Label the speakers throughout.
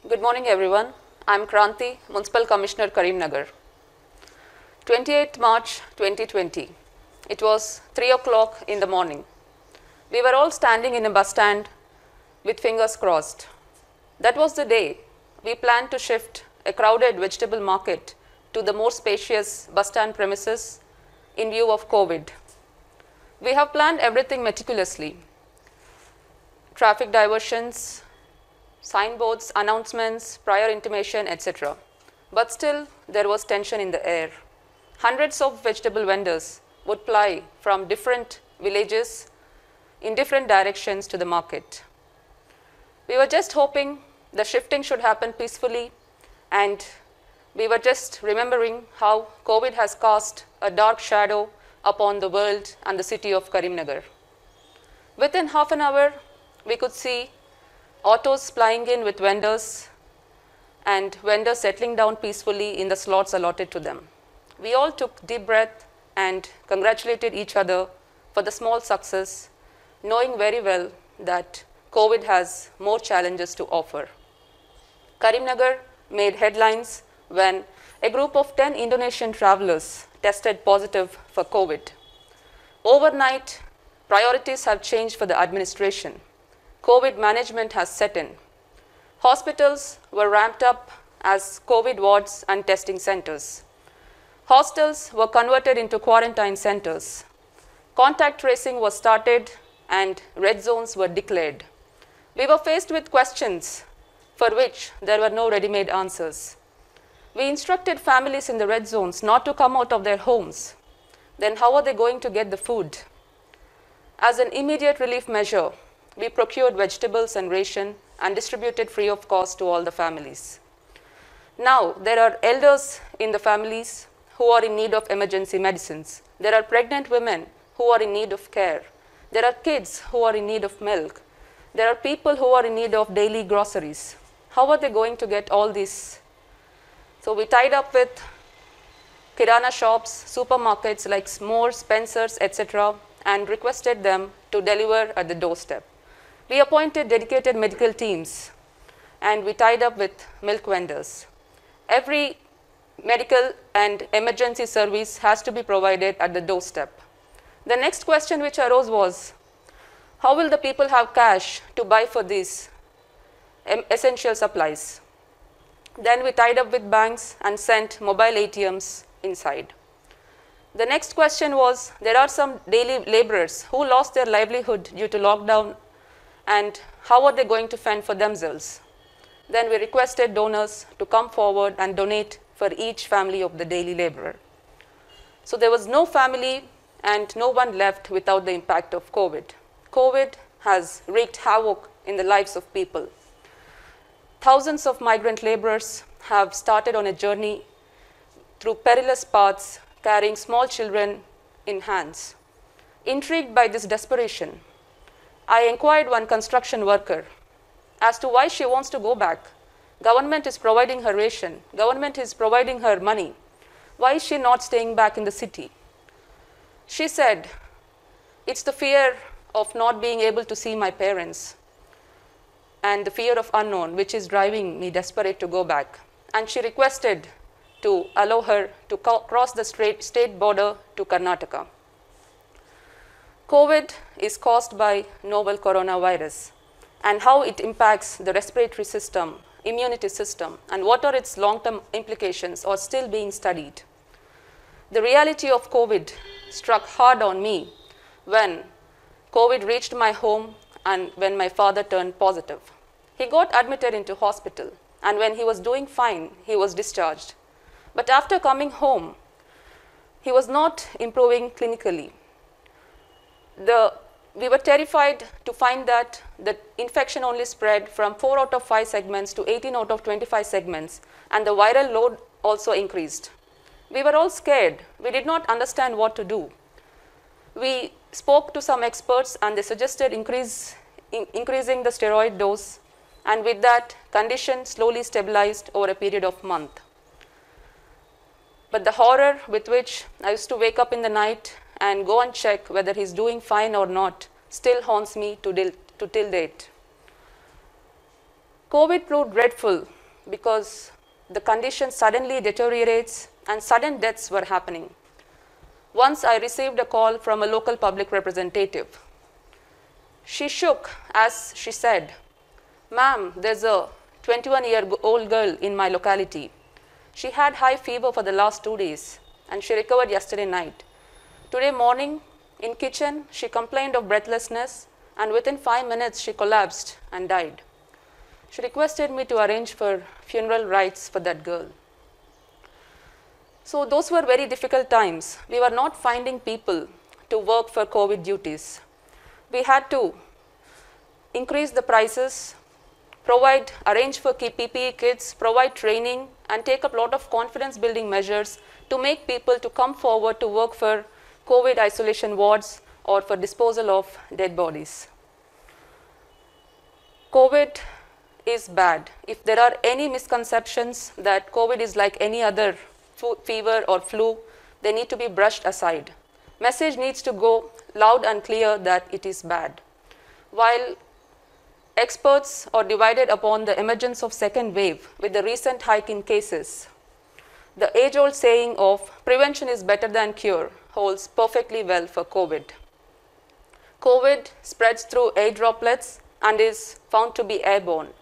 Speaker 1: Good morning, everyone. I'm Kranthi, Municipal Commissioner, Karimnagar. 28th March 2020. It was 3 o'clock in the morning. We were all standing in a bus stand with fingers crossed. That was the day we planned to shift a crowded vegetable market to the more spacious bus stand premises in view of COVID. We have planned everything meticulously. Traffic diversions, signboards, announcements, prior intimation, etc. But still, there was tension in the air. Hundreds of vegetable vendors would ply from different villages in different directions to the market. We were just hoping the shifting should happen peacefully, and we were just remembering how COVID has cast a dark shadow upon the world and the city of Karimnagar. Within half an hour, we could see autos plying in with vendors and vendors settling down peacefully in the slots allotted to them. We all took deep breath and congratulated each other for the small success, knowing very well that COVID has more challenges to offer. Karimnagar made headlines when a group of 10 Indonesian travelers tested positive for COVID. Overnight, priorities have changed for the administration. COVID management has set in. Hospitals were ramped up as COVID wards and testing centers. Hostels were converted into quarantine centers. Contact tracing was started and red zones were declared. We were faced with questions for which there were no ready-made answers. We instructed families in the red zones not to come out of their homes. Then how are they going to get the food? As an immediate relief measure, we procured vegetables and ration and distributed free of cost to all the families. Now, there are elders in the families who are in need of emergency medicines. There are pregnant women who are in need of care. There are kids who are in need of milk. There are people who are in need of daily groceries. How are they going to get all these? So we tied up with kirana shops, supermarkets like More, Spencer's, etc., and requested them to deliver at the doorstep. We appointed dedicated medical teams, and we tied up with milk vendors. Every medical and emergency service has to be provided at the doorstep. The next question which arose was, how will the people have cash to buy for these essential supplies? Then we tied up with banks and sent mobile ATMs inside. The next question was, there are some daily laborers who lost their livelihood due to lockdown, and how are they going to fend for themselves? Then we requested donors to come forward and donate for each family of the daily laborer. So there was no family and no one left without the impact of COVID. COVID has wreaked havoc in the lives of people. Thousands of migrant laborers have started on a journey through perilous paths, carrying small children in hands. Intrigued by this desperation, I inquired one construction worker as to why she wants to go back. Government is providing her ration. Government is providing her money. Why is she not staying back in the city? She said, it's the fear of not being able to see my parents and the fear of unknown which is driving me desperate to go back. And she requested to allow her to cross the state border to Karnataka. COVID is caused by novel coronavirus, and how it impacts the respiratory system, immunity system, and what are its long-term implications are still being studied. The reality of COVID struck hard on me when COVID reached my home and when my father turned positive. He got admitted into hospital, and when he was doing fine, he was discharged. But after coming home, he was not improving clinically. We were terrified to find that the infection only spread from 4 out of 5 segments to 18 out of 25 segments, and the viral load also increased. We were all scared. We did not understand what to do. We spoke to some experts, and they suggested increasing the steroid dose, and with that, condition slowly stabilized over a period of a month. But the horror with which I used to wake up in the night and go and check whether he's doing fine or not still haunts me to till date. COVID proved dreadful because the condition suddenly deteriorates and sudden deaths were happening. Once I received a call from a local public representative. She shook as she said, "Ma'am, there's a 21-year-old girl in my locality. She had high fever for the last 2 days and she recovered yesterday night. Today morning in kitchen, she complained of breathlessness and within 5 minutes she collapsed and died. She requested me to arrange for funeral rites for that girl." So those were very difficult times. We were not finding people to work for COVID duties. We had to increase the prices, arrange for PPE kits, provide training, and take up a lot of confidence building measures to make people to come forward to work for COVID isolation wards or for disposal of dead bodies. COVID is bad. If there are any misconceptions that COVID is like any other fever or flu, they need to be brushed aside. Message needs to go loud and clear that it is bad. While experts are divided upon the emergence of second wave with the recent hike in cases, the age-old saying of prevention is better than cure holds perfectly well for COVID. COVID spreads through air droplets and is found to be airborne.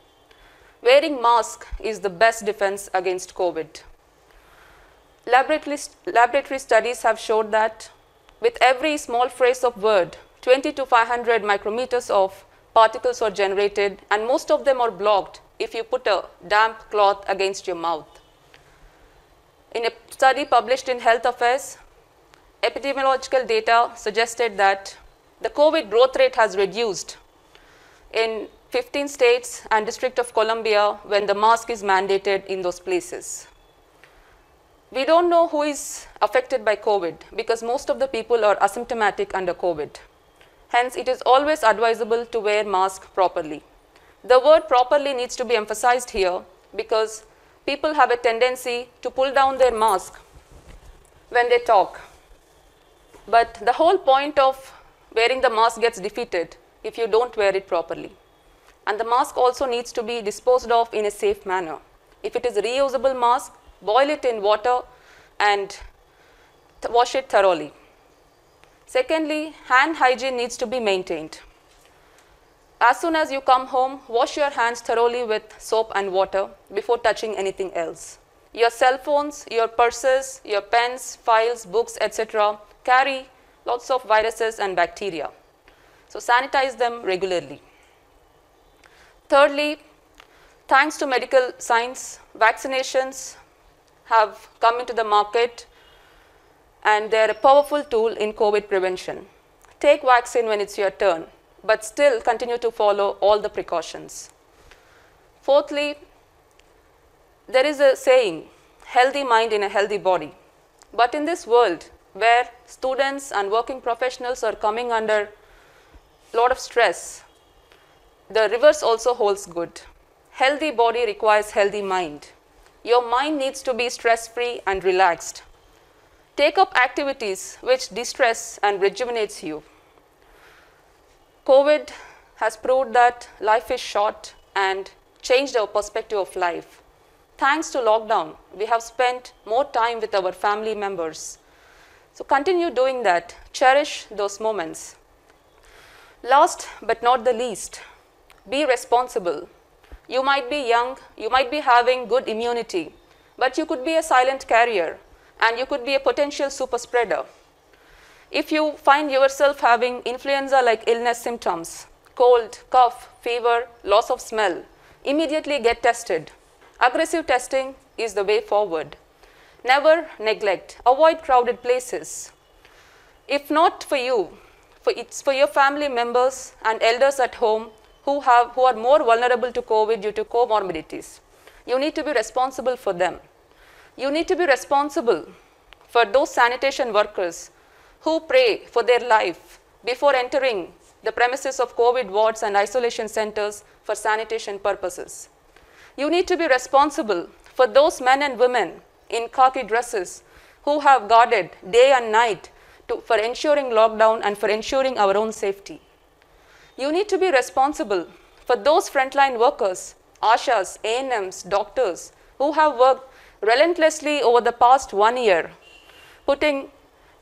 Speaker 1: Wearing mask is the best defense against COVID. Laboratory studies have showed that with every small phrase of word, 20 to 500 micrometers of particles are generated, and most of them are blocked if you put a damp cloth against your mouth. In a study published in Health Affairs, epidemiological data suggested that the COVID growth rate has reduced in 15 states and District of Columbia when the mask is mandated in those places. We don't know who is affected by COVID because most of the people are asymptomatic under COVID. Hence, it is always advisable to wear mask properly. The word properly needs to be emphasized here because people have a tendency to pull down their mask when they talk. But the whole point of wearing the mask gets defeated if you don't wear it properly. And the mask also needs to be disposed of in a safe manner. If it is a reusable mask, boil it in water and wash it thoroughly. Secondly, hand hygiene needs to be maintained. As soon as you come home, wash your hands thoroughly with soap and water before touching anything else. Your cell phones, your purses, your pens, files, books, etc. carry lots of viruses and bacteria. So sanitize them regularly. Thirdly, thanks to medical science, vaccinations have come into the market and they're a powerful tool in COVID prevention. Take vaccine when it's your turn, but still continue to follow all the precautions. Fourthly, there is a saying, healthy mind in a healthy body. But in this world where students and working professionals are coming under a lot of stress, the reverse also holds good. Healthy body requires healthy mind. Your mind needs to be stress-free and relaxed. Take up activities which de-stress and rejuvenates you. COVID has proved that life is short and changed our perspective of life. Thanks to lockdown, we have spent more time with our family members. So continue doing that. Cherish those moments. Last but not the least, be responsible. You might be young, you might be having good immunity, but you could be a silent carrier and you could be a potential super spreader. If you find yourself having influenza-like illness symptoms, cold, cough, fever, loss of smell, immediately get tested. Aggressive testing is the way forward. Never neglect. Avoid crowded places. If not for you, it's for your family members and elders at home who are more vulnerable to COVID due to comorbidities. You need to be responsible for them. You need to be responsible for those sanitation workers who pray for their life before entering the premises of COVID wards and isolation centers for sanitation purposes. You need to be responsible for those men and women in khaki dresses who have guarded day and night for ensuring lockdown and for ensuring our own safety. You need to be responsible for those frontline workers ASHAs, ANMs, doctors who have worked relentlessly over the past 1 year, putting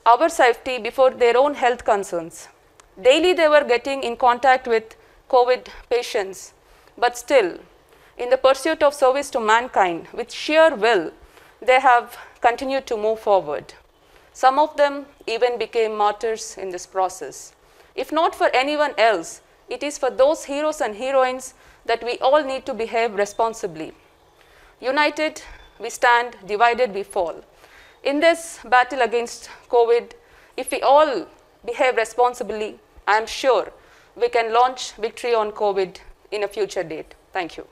Speaker 1: our safety before their own health concerns. Daily they were getting in contact with COVID patients, but still, in the pursuit of service to mankind, with sheer will, they have continued to move forward. Some of them even became martyrs in this process. If not for anyone else, it is for those heroes and heroines that we all need to behave responsibly. United, we stand, divided, we fall. In this battle against COVID, if we all behave responsibly, I am sure we can launch victory on COVID in a future date. Thank you.